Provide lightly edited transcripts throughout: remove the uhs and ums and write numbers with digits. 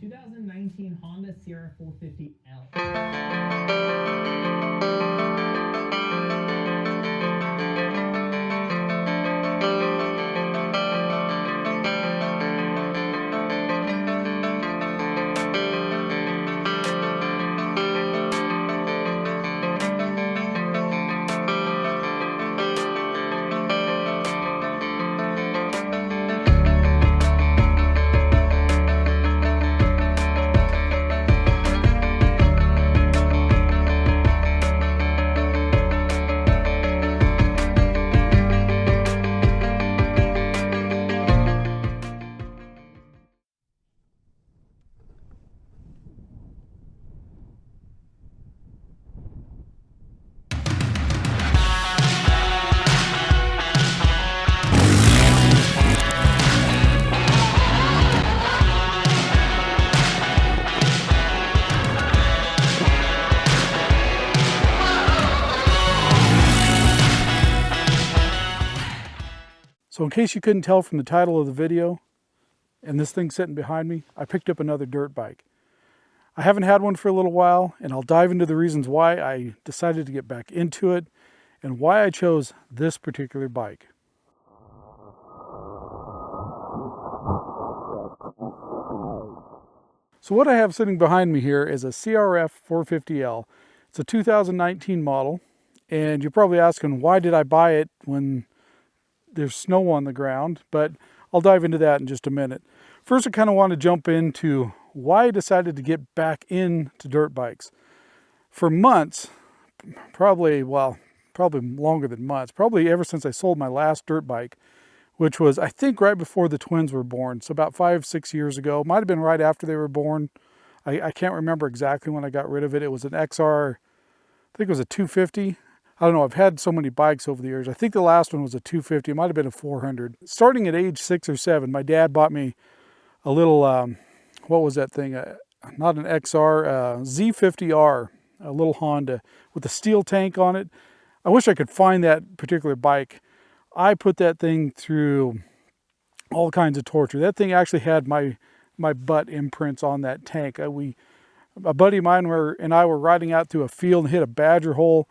2019 Honda CRF450L. So in case you couldn't tell from the title of the video, and this thing sitting behind me, I picked up another dirt bike. I haven't had one for a little while, and I'll dive into the reasons why I decided to get back into it and why I chose this particular bike. So what I have sitting behind me here is a CRF450L. It's a 2019 model, and you're probably asking, why did I buy it when there's snow on the ground? But I'll dive into that in just a minute. First, I kind of want to jump into why I decided to get back into dirt bikes. For months, probably longer than months, probably ever since I sold my last dirt bike, which was, I think, right before the twins were born. So about 5-6 years ago. Might have been right after they were born. I can't remember exactly when I got rid of it. It was an XR, I think it was a 250. I don't know, I've had so many bikes over the years. I think the last one was a 250. It might have been a 400. Starting at age 6 or 7, my dad bought me a little, what was that thing? Not an XR, Z50R, a little Honda with a steel tank on it. I wish I could find that particular bike. I put that thing through all kinds of torture. That thing actually had my butt imprints on that tank. A buddy of mine and I were riding out through a field and hit a badger hole.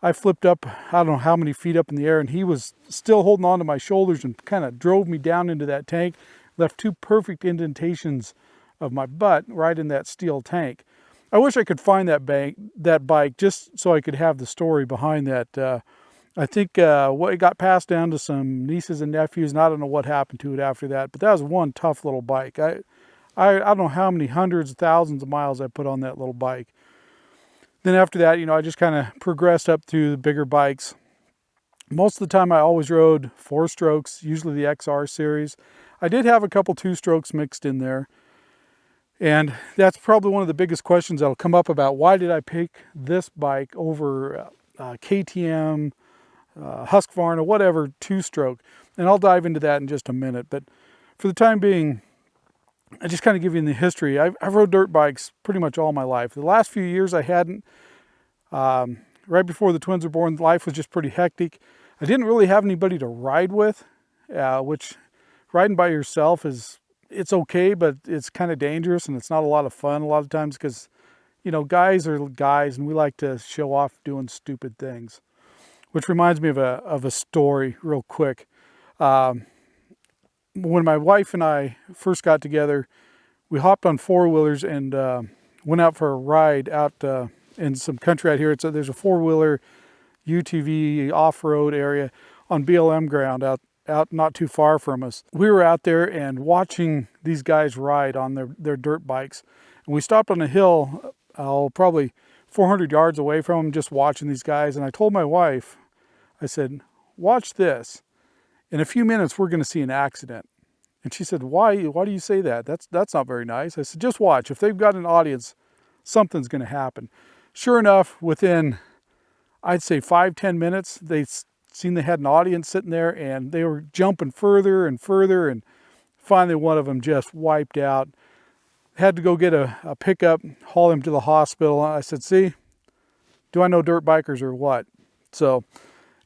I flipped up, I don't know how many feet up in the air, and he was still holding on to my shoulders and kind of drove me down into that tank, left 2 perfect indentations of my butt right in that steel tank. I wish I could find that bike just so I could have the story behind that. I think it got passed down to some nieces and nephews, and I don't know what happened to it after that, but that was one tough little bike. I don't know how many hundreds of thousands of miles I put on that little bike. Then after that, I just kind of progressed up through the bigger bikes. Most of the time I always rode 4-strokes, usually the XR series. I did have a couple 2-strokes mixed in there. And that's probably one of the biggest questions that'll come up about why did I pick this bike over KTM, Husqvarna, whatever 2-stroke. And I'll dive into that in just a minute. But for the time being, I just kind of give you the history. I've rode dirt bikes pretty much all my life. The last few years I hadn't. Right before the twins were born, life was just pretty hectic. I didn't really have anybody to ride with, which riding by yourself it's okay, but it's kind of dangerous and it's not a lot of fun a lot of times because, guys are guys and we like to show off doing stupid things. Which reminds me of a story real quick. When my wife and I first got together, we hopped on 4-wheelers and went out for a ride out in some country out here. There's a 4-wheeler UTV off-road area on BLM ground out not too far from us. We were out there and watching these guys ride on their dirt bikes. And we stopped on a hill, probably 400 yards away from them, just watching these guys. And I told my wife, I said, watch this. In a few minutes, we're going to see an accident. And she said, why do you say that? That's not very nice. I said, just watch. If they've got an audience, something's going to happen. Sure enough, within, I'd say 5-10 minutes, they seen they had an audience sitting there and they were jumping further and further. And finally, one of them just wiped out. Had to go get a pickup, haul him to the hospital. I said, see, do I know dirt bikers or what? So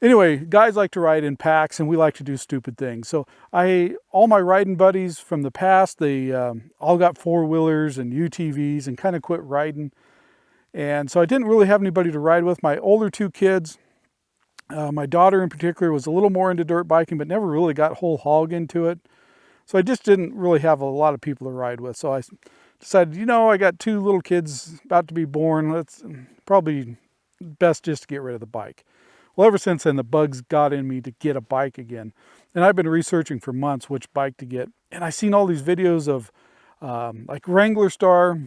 Anyway, guys like to ride in packs, and we like to do stupid things. So all my riding buddies from the past, they all got four-wheelers and UTVs and kind of quit riding. And so I didn't really have anybody to ride with. My older two kids, my daughter in particular, was a little more into dirt biking, but never really got whole hog into it. So I just didn't really have a lot of people to ride with. So I decided, I got two little kids about to be born. It's probably best just to get rid of the bike. Well, ever since then, the bugs got in me to get a bike again. And I've been researching for months which bike to get. And I've seen all these videos of like Wrangler Star.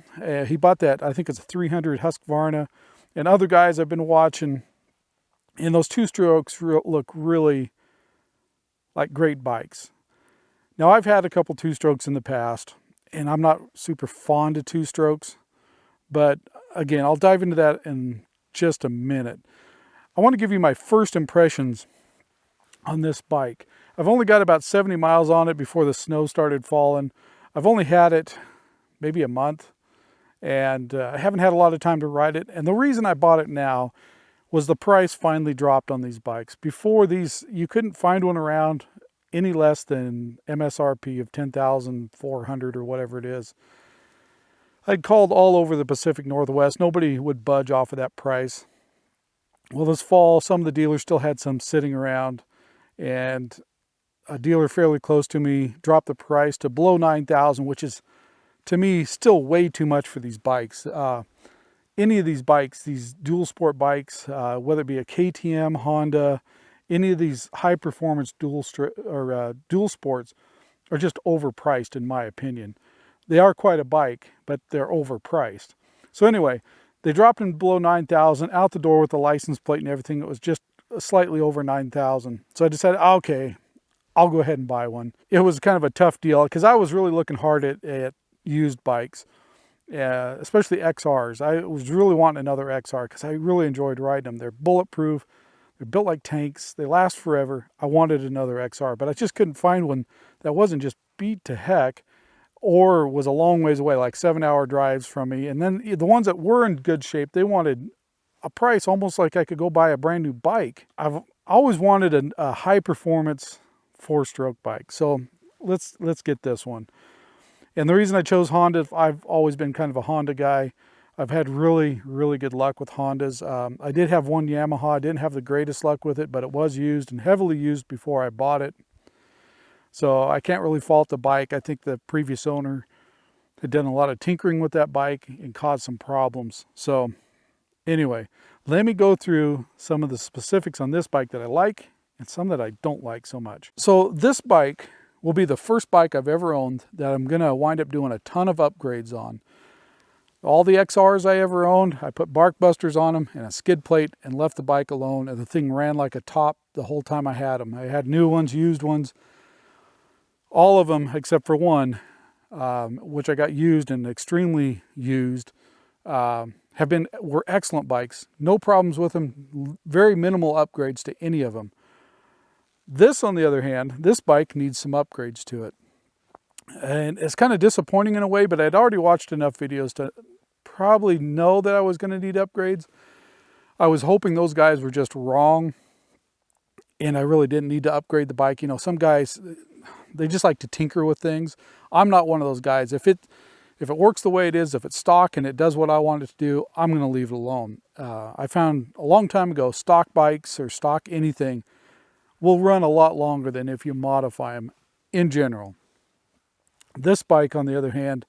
He bought that, I think it's a 300 Husqvarna. And other guys I've been watching. And those two-strokes look really like great bikes. Now, I've had a couple two-strokes in the past, and I'm not super fond of two-strokes. But again, I'll dive into that in just a minute. I want to give you my first impressions on this bike. I've only got about 70 miles on it before the snow started falling. I've only had it maybe a month, and I haven't had a lot of time to ride it. And the reason I bought it now was the price finally dropped on these bikes. Before these, you couldn't find one around any less than MSRP of $10,400 or whatever it is. I'd called all over the Pacific Northwest. Nobody would budge off of that price. Well, this fall, some of the dealers still had some sitting around, and a dealer fairly close to me dropped the price to below $9,000, which is, to me, still way too much for these bikes. Any of these bikes, these dual sport bikes, whether it be a KTM, Honda, any of these high performance dual sports are just overpriced in my opinion. They are quite a bike, but they're overpriced. So anyway, they dropped in below 9,000 out the door with the license plate and everything. It was just slightly over 9,000. So I decided, okay, I'll go ahead and buy one. It was kind of a tough deal because I was really looking hard at used bikes. Especially XRs. I was really wanting another XR because I really enjoyed riding them. They're bulletproof. They're built like tanks. They last forever. I wanted another XR, but I just couldn't find one that wasn't just beat to heck or was a long ways away, like 7-hour drives from me. And then the ones that were in good shape, they wanted a price almost like I could go buy a brand new bike. I've always wanted a high performance 4-stroke bike. So let's get this one. And the reason I chose Honda, I've always been kind of a Honda guy. I've had really, really good luck with Hondas. I did have one Yamaha. I didn't have the greatest luck with it, but it was used and heavily used before I bought it. So I can't really fault the bike. I think the previous owner had done a lot of tinkering with that bike and caused some problems. So anyway, let me go through some of the specifics on this bike that I like and some that I don't like so much. So this bike will be the first bike I've ever owned that I'm going to wind up doing a ton of upgrades on. All the XRs I ever owned, I put bark busters on them and a skid plate and left the bike alone, and the thing ran like a top the whole time I had them. I had new ones, used ones, all of them except for one, which I got used and extremely used, were excellent bikes. No problems with them, very minimal upgrades to any of them. This, on the other hand, this bike needs some upgrades to it. And it's kind of disappointing in a way, but I'd already watched enough videos to probably know that I was going to need upgrades. I was hoping those guys were just wrong, and I really didn't need to upgrade the bike. Some guys, they just like to tinker with things. I'm not one of those guys. If it works the way it is, if it's stock and it does what I want it to do, I'm going to leave it alone. I found a long time ago, stock bikes or stock anything will run a lot longer than if you modify them in general. This bike, on the other hand,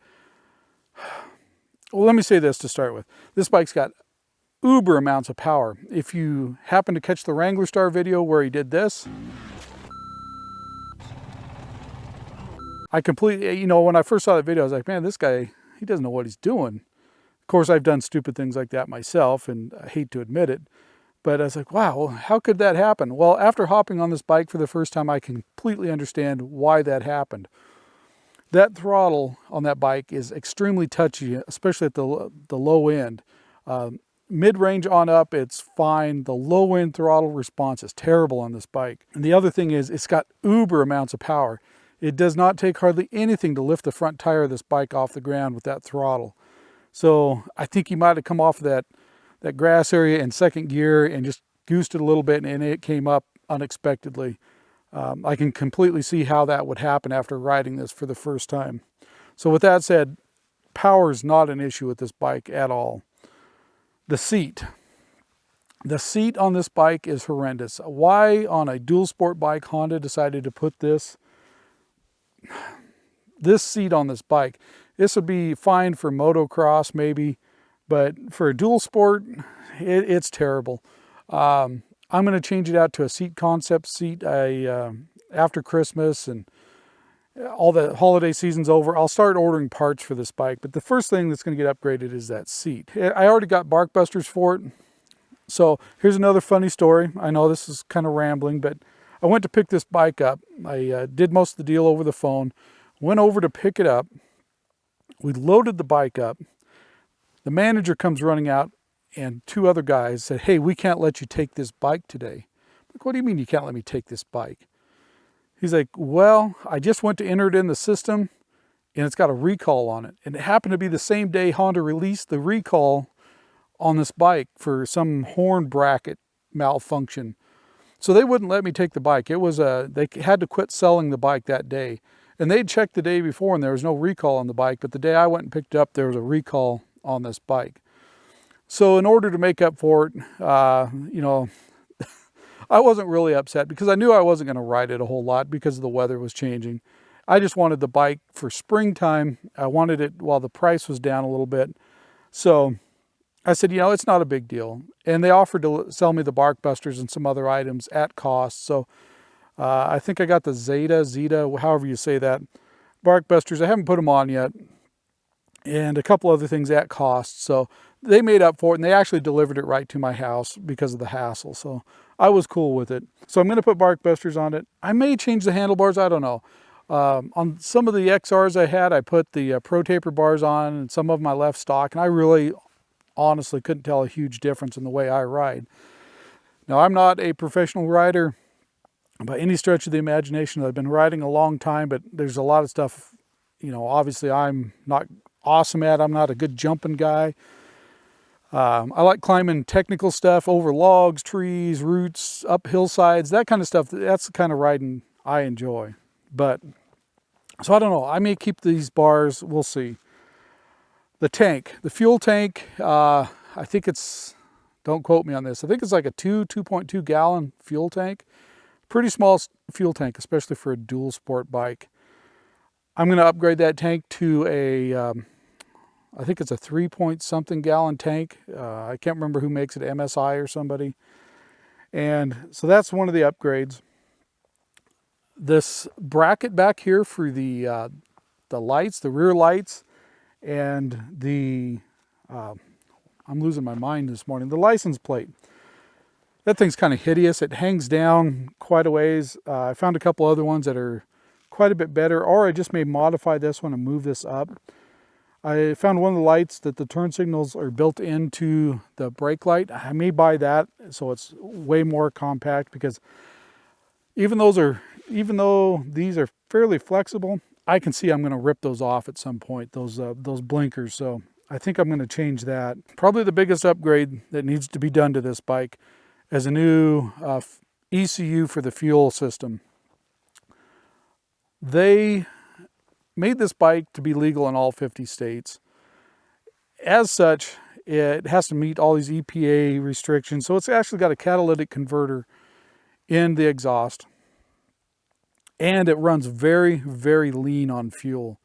well, let me say this to start with. This bike's got uber amounts of power. If you happen to catch the Wrangler Star video where he did this, I completely, when I first saw that video, I was like, man, this guy, he doesn't know what he's doing. Of course, I've done stupid things like that myself, and I hate to admit it. But I was like, wow, how could that happen? Well, after hopping on this bike for the first time, I completely understand why that happened. That throttle on that bike is extremely touchy, especially at the low end. Mid-range on up, it's fine. The low-end throttle response is terrible on this bike. And the other thing is, it's got uber amounts of power. It does not take hardly anything to lift the front tire of this bike off the ground with that throttle. So I think he might have come off that grass area in second gear and just goosed it a little bit and it came up unexpectedly. I can completely see how that would happen after riding this for the first time. So with that said, power is not an issue with this bike at all. The seat. The seat on this bike is horrendous. Why on a dual sport bike Honda decided to put this seat on this bike? This would be fine for motocross maybe, but for a dual sport, it's terrible. I'm going to change it out to a seat concept seat. After Christmas and all the holiday season's over, I'll start ordering parts for this bike. But the first thing that's going to get upgraded is that seat. I already got bark busters for it. So here's another funny story. I know this is kind of rambling, but I went to pick this bike up. I did most of the deal over the phone. Went over to pick it up. We loaded the bike up. The manager comes running out and two other guys said, "Hey, we can't let you take this bike today." I'm like, "What do you mean you can't let me take this bike?" He's like, "Well, I just went to enter it in the system and it's got a recall on it." And it happened to be the same day Honda released the recall on this bike for some horn bracket malfunction. So they wouldn't let me take the bike. It was they had to quit selling the bike that day. And they'd checked the day before and there was no recall on the bike, but the day I went and picked it up, there was a recall on this bike. So in order to make up for it, you know, I wasn't really upset because I knew I wasn't going to ride it a whole lot because the weather was changing. I just wanted the bike for springtime. I wanted it while the price was down a little bit. So I said, you know, it's not a big deal. And they offered to sell me the bark busters and some other items at cost. So I think I got the Zeta, however you say that, bark busters. I haven't put them on yet. And a couple other things at cost. So they made up for it and they actually delivered it right to my house because of the hassle. So I was cool with it. So I'm going to put bark busters on it. I may change the handlebars. I don't know. On some of the XRs I had, I put the Pro Taper bars on and some of them I left stock. And I really honestly couldn't tell a huge difference in the way I ride. Now, I'm not a professional rider by any stretch of the imagination. I've been riding a long time, but there's a lot of stuff, you know, obviously I'm not awesome at. I'm not a good jumping guy. I like climbing technical stuff over logs, trees, roots, up hillsides, that kind of stuff. That's the kind of riding I enjoy. But, so I don't know. I may keep these bars. We'll see. The tank, the fuel tank, I think it's, don't quote me on this, I think it's like a 2.2 gallon fuel tank. Pretty small fuel tank, especially for a dual sport bike. I'm going to upgrade that tank to a, I think it's a 3-point-something gallon tank. I can't remember who makes it, MSI or somebody. And so that's one of the upgrades. This bracket back here for the lights, the rear lights, and the, I'm losing my mind this morning, the license plate. That thing's kind of hideous. It hangs down quite a ways. I found a couple other ones that are quite a bit better, or I just may modify this one and move this up. I found one of the lights that the turn signals are built into the brake light. I may buy that so it's way more compact, because even though these are fairly flexible, I can see I'm going to rip those off at some point, those blinkers. So I think I'm going to change that. Probably the biggest upgrade that needs to be done to this bike is a new ECU for the fuel system. They made this bike to be legal in all 50 states. As such, it has to meet all these EPA restrictions. So it's actually got a catalytic converter in the exhaust. And it runs very, very lean on fuel.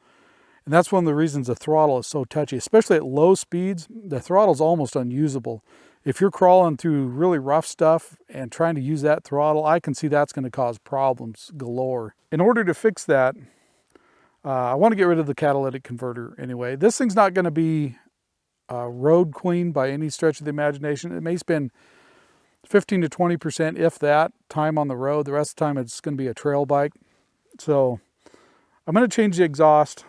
And that's one of the reasons the throttle is so touchy, especially at low speeds. The throttle is almost unusable. If you're crawling through really rough stuff and trying to use that throttle, I can see that's going to cause problems galore. In order to fix that, I want to get rid of the catalytic converter anyway. This thing's not going to be road queen by any stretch of the imagination. It may spend 15 to 20%, if that, time on the road. The rest of the time it's going to be a trail bike. So I'm going to change the exhaust.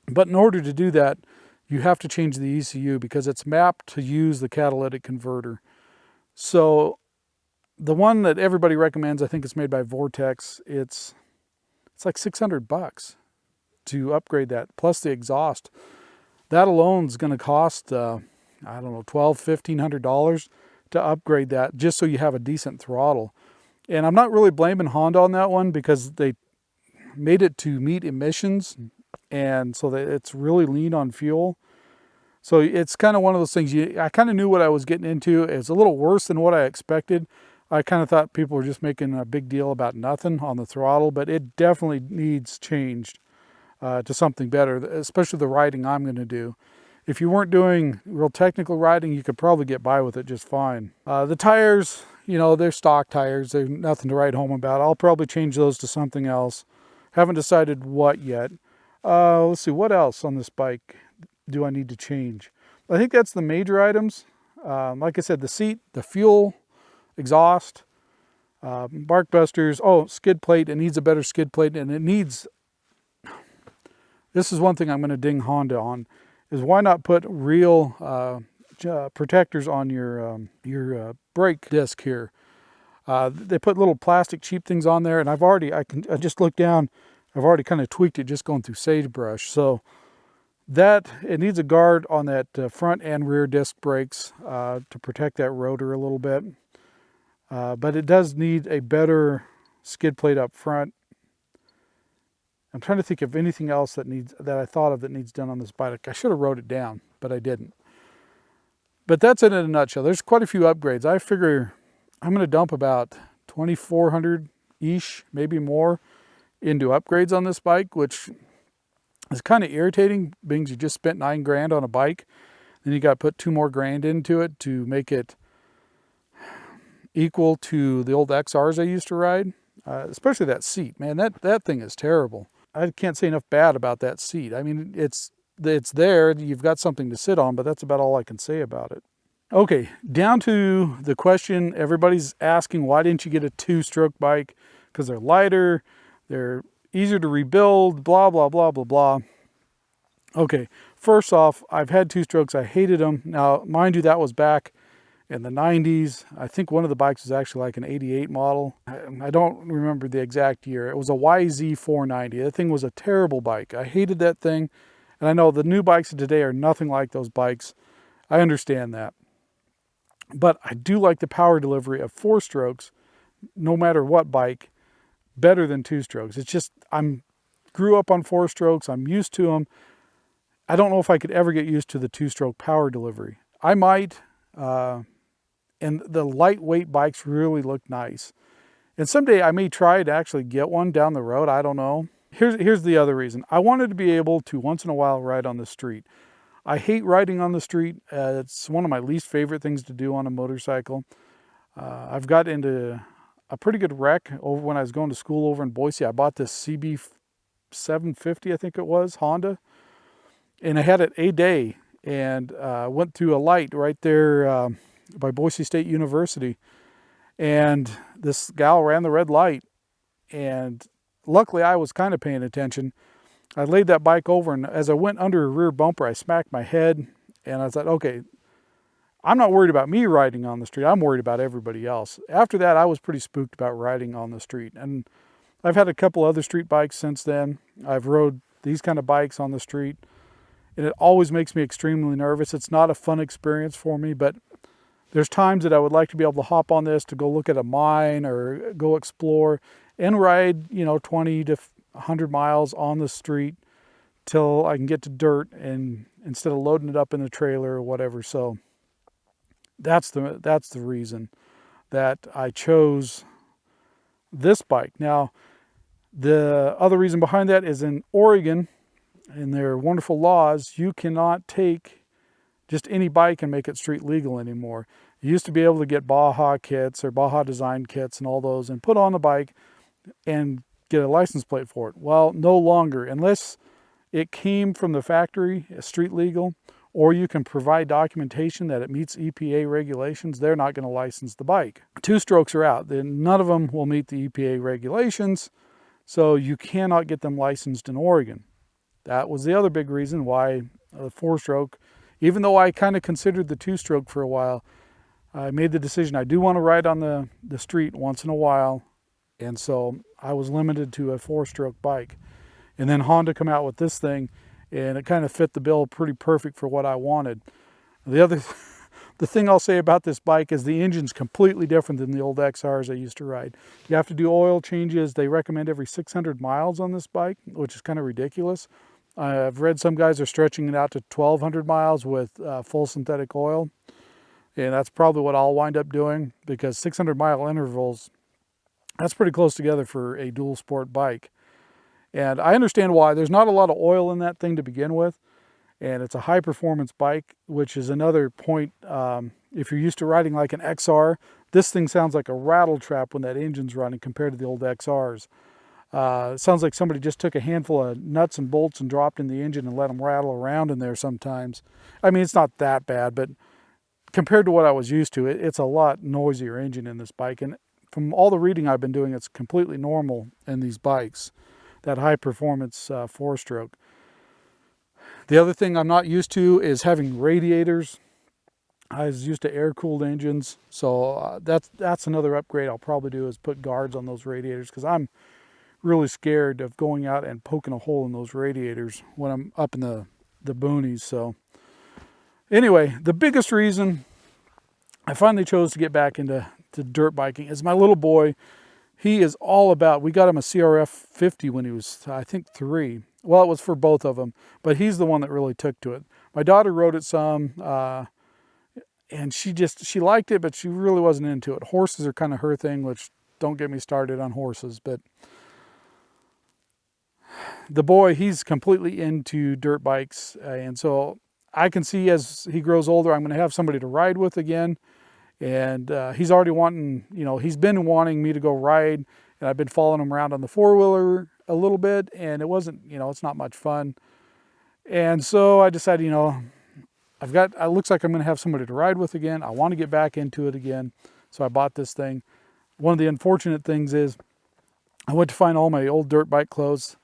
But in order to do that, you have to change the ECU because it's mapped to use the catalytic converter. So the one that everybody recommends, I think it's made by Vortex, it's like $600 to upgrade that, plus the exhaust. That alone is going to cost, I don't know, $1,200, $1,500 to upgrade that just so you have a decent throttle. And I'm not really blaming Honda on that one because they made it to meet emissions, and so that it's really lean on fuel. So it's kind of one of those things, I kind of knew what I was getting into. It's a little worse than what I expected. I kind of thought people were just making a big deal about nothing on the throttle, but it definitely needs changed to something better, especially the riding I'm going to do. If you weren't doing real technical riding, you could probably get by with it just fine. The tires, you know, they're stock tires. They're nothing to write home about. I'll probably change those to something else. Haven't decided what yet. Let's see, what else on this bike do I need to change? I think that's the major items. Like I said, the seat, the fuel, exhaust, bark busters. Oh, skid plate. It needs a better skid plate, and it needs... This is one thing I'm going to ding Honda on, is why not put real protectors on your brake disc here. They put little plastic cheap things on there, and I just looked down, I've already kind of tweaked it just going through sagebrush. So that, it needs a guard on that front and rear disc brakes to protect that rotor a little bit. But it does need a better skid plate up front. I'm trying to think of anything else that I thought of that needs done on this bike. I should have wrote it down, but I didn't. But that's it in a nutshell. There's quite a few upgrades. I figure I'm going to dump about 2,400-ish, maybe more, into upgrades on this bike, which is kind of irritating, being you just spent $9,000 on a bike. Then you got to put $2 more into it to make it equal to the old XRs I used to ride. Especially that seat, man, that thing is terrible. I can't say enough bad about that seat. I mean, it's there, you've got something to sit on, but that's about all I can say about it. Okay, down to the question everybody's asking, why didn't you get a two-stroke bike? Because they're lighter, they're easier to rebuild, blah, blah, blah, blah, blah. Okay, first off, I've had two-strokes, I hated them. Now, mind you, that was back in the 90s. I think one of the bikes was actually like an 88 model. I don't remember the exact year. It was a YZ490. That thing was a terrible bike. I hated that thing. And I know the new bikes of today are nothing like those bikes. I understand that. But I do like the power delivery of four strokes, no matter what bike, better than two strokes. It's just, grew up on four strokes. I'm used to them. I don't know if I could ever get used to the two-stroke power delivery. I might, and the lightweight bikes really look nice. And someday I may try to actually get one down the road. I don't know. Here's the other reason. I wanted to be able to once in a while ride on the street. I hate riding on the street. It's one of my least favorite things to do on a motorcycle. I've got into a pretty good wreck over when I was going to school over in Boise. I bought this CB750, I think it was, Honda. And I had it a day and went through a light right there by Boise State University. And this gal ran the red light. And luckily I was kind of paying attention. I laid that bike over, and as I went under a rear bumper, I smacked my head. And I thought, okay, I'm not worried about me riding on the street. I'm worried about everybody else. After that, I was pretty spooked about riding on the street. And I've had a couple other street bikes since then. I've rode these kind of bikes on the street, and it always makes me extremely nervous. It's not a fun experience for me, but there's times that I would like to be able to hop on this to go look at a mine or go explore and ride, 20 to 100 miles on the street till I can get to dirt, and instead of loading it up in the trailer or whatever. So that's the reason that I chose this bike. Now, the other reason behind that is in Oregon, in their wonderful laws, you cannot take just any bike and make it street legal anymore. You used to be able to get Baja kits or Baja design kits and all those and put on the bike and get a license plate for it. Well, no longer, unless it came from the factory, street legal, or you can provide documentation that it meets EPA regulations, they're not going to license the bike. Two strokes are out. Then none of them will meet the EPA regulations, so you cannot get them licensed in Oregon. That was the other big reason why the four-stroke, even though I kind of considered the two-stroke for a while, I made the decision I do want to ride on the street once in a while, and so I was limited to a four-stroke bike. And then Honda come out with this thing, and it kind of fit the bill pretty perfect for what I wanted. The The thing I'll say about this bike is the engine's completely different than the old XRs I used to ride. You have to do oil changes. They recommend every 600 miles on this bike, which is kind of ridiculous. I've read some guys are stretching it out to 1,200 miles with full synthetic oil. And that's probably what I'll wind up doing, because 600-mile intervals, that's pretty close together for a dual sport bike. And I understand why. There's not a lot of oil in that thing to begin with. And it's a high performance bike, which is another point. If you're used to riding like an XR, this thing sounds like a rattle trap when that engine's running compared to the old XRs. It sounds like somebody just took a handful of nuts and bolts and dropped in the engine and let them rattle around in there sometimes. I mean, it's not that bad, but compared to what I was used to, it's a lot noisier engine in this bike. And from all the reading I've been doing, it's completely normal in these bikes, that high performance 4-stroke. The other thing I'm not used to is having radiators. I was used to air-cooled engines, so that's another upgrade I'll probably do, is put guards on those radiators, because I'm really scared of going out and poking a hole in those radiators when I'm up in the boonies. So anyway, the biggest reason I finally chose to get back into dirt biking is my little boy. He is all about, we got him a CRF50 when he was, I think, 3. Well, it was for both of them, but he's the one that really took to it. My daughter rode it some, and she liked it, but she really wasn't into it. Horses are kind of her thing, which, don't get me started on horses, but the boy, he's completely into dirt bikes, and so I can see as he grows older, I'm going to have somebody to ride with again. And he's already wanting, he's been wanting me to go ride, and I've been following him around on the 4-wheeler a little bit, and it wasn't, it's not much fun. And so I decided, it looks like I'm going to have somebody to ride with again. I want to get back into it again. So I bought this thing. One of the unfortunate things is I went to find all my old dirt bike clothes.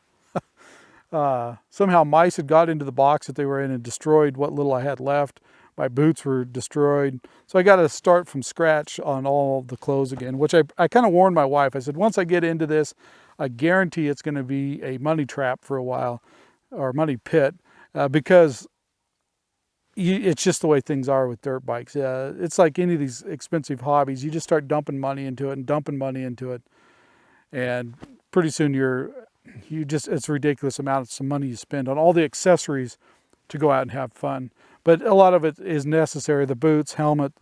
Somehow mice had got into the box that they were in and destroyed what little I had left. My boots were destroyed. So I got to start from scratch on all the clothes again, which I kind of warned my wife. I said, once I get into this, I guarantee it's going to be a money trap for a while, or money pit, because it's just the way things are with dirt bikes. It's like any of these expensive hobbies. You just start dumping money into it and dumping money into it. And pretty soon it's ridiculous amounts of money you spend on all the accessories to go out and have fun. But a lot of it is necessary. The boots, helmet.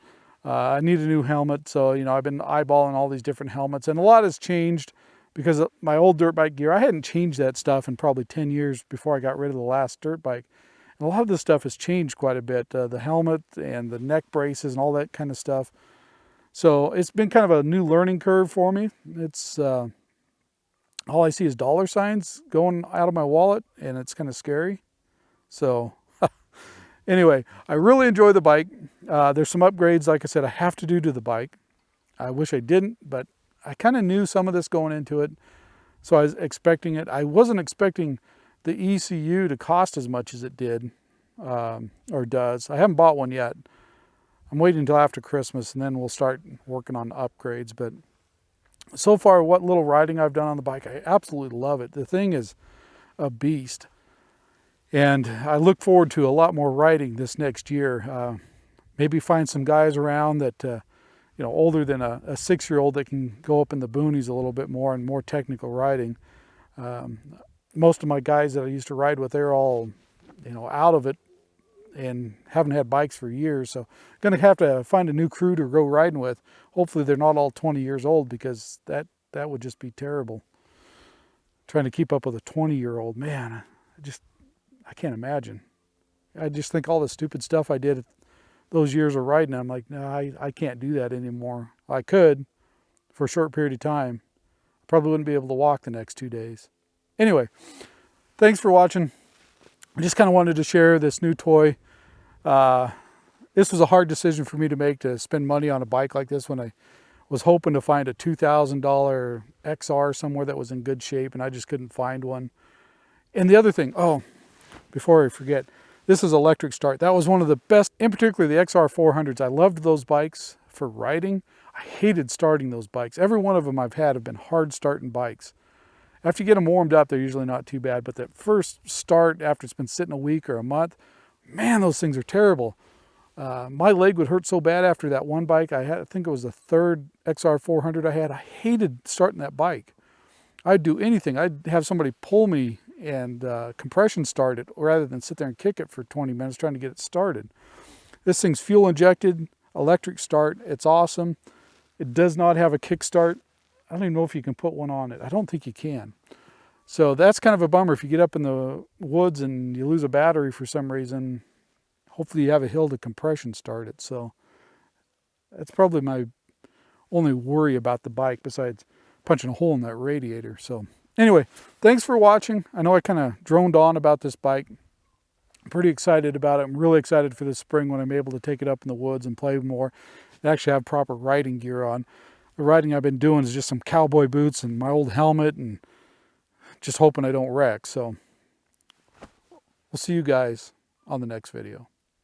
I need a new helmet. So, I've been eyeballing all these different helmets. And a lot has changed because of my old dirt bike gear. I hadn't changed that stuff in probably 10 years before I got rid of the last dirt bike. And a lot of this stuff has changed quite a bit. The helmet and the neck braces and all that kind of stuff. So it's been kind of a new learning curve for me. It's all I see is dollar signs going out of my wallet, and it's kind of scary. So anyway, I really enjoy the bike. There's some upgrades, like I said, I have to do to the bike. I wish I didn't, but I kind of knew some of this going into it. So I was expecting it. I wasn't expecting the ECU to cost as much as it did, or does. I haven't bought one yet. I'm waiting until after Christmas, and then we'll start working on upgrades. But so far, what little riding I've done on the bike, I absolutely love it. The thing is a beast. And I look forward to a lot more riding this next year. Maybe find some guys around that, older than a 6-year-old that can go up in the boonies a little bit more and more technical riding. Most of my guys that I used to ride with, they're all, out of it and haven't had bikes for years. So I'm going to have to find a new crew to go riding with. Hopefully they're not all 20 years old, because that would just be terrible. Trying to keep up with a 20-year-old, man, I can't imagine. I just think all the stupid stuff I did those years of riding, I'm like, no, I can't do that anymore. I could for a short period of time. Probably wouldn't be able to walk the next 2 days. Anyway, thanks for watching. I just kind of wanted to share this new toy. This was a hard decision for me to make, to spend money on a bike like this, when I was hoping to find a $2,000 XR somewhere that was in good shape, and I just couldn't find one. And the other thing, before I forget, this is electric start. That was one of the best, in particular the XR400s. I loved those bikes for riding. I hated starting those bikes. Every one of them I've had have been hard starting bikes. After you get them warmed up, they're usually not too bad. But that first start, after it's been sitting a week or a month, man, those things are terrible. My leg would hurt so bad after that one bike. I think it was the third XR400 I had. I hated starting that bike. I'd do anything. I'd have somebody pull me and compression start it rather than sit there and kick it for 20 minutes trying to get it started. This thing's fuel injected, electric start. It's awesome. It does not have a kickstart. I don't even know if you can put one on it. I don't think you can. So that's kind of a bummer if you get up in the woods and you lose a battery for some reason. Hopefully you have a hill to compression start it. So that's probably my only worry about the bike besides punching a hole in that radiator. So anyway, thanks for watching. I know I kind of droned on about this bike. I'm pretty excited about it. I'm really excited for this spring when I'm able to take it up in the woods and play more and actually have proper riding gear on. The riding I've been doing is just some cowboy boots and my old helmet and just hoping I don't wreck. So we'll see you guys on the next video.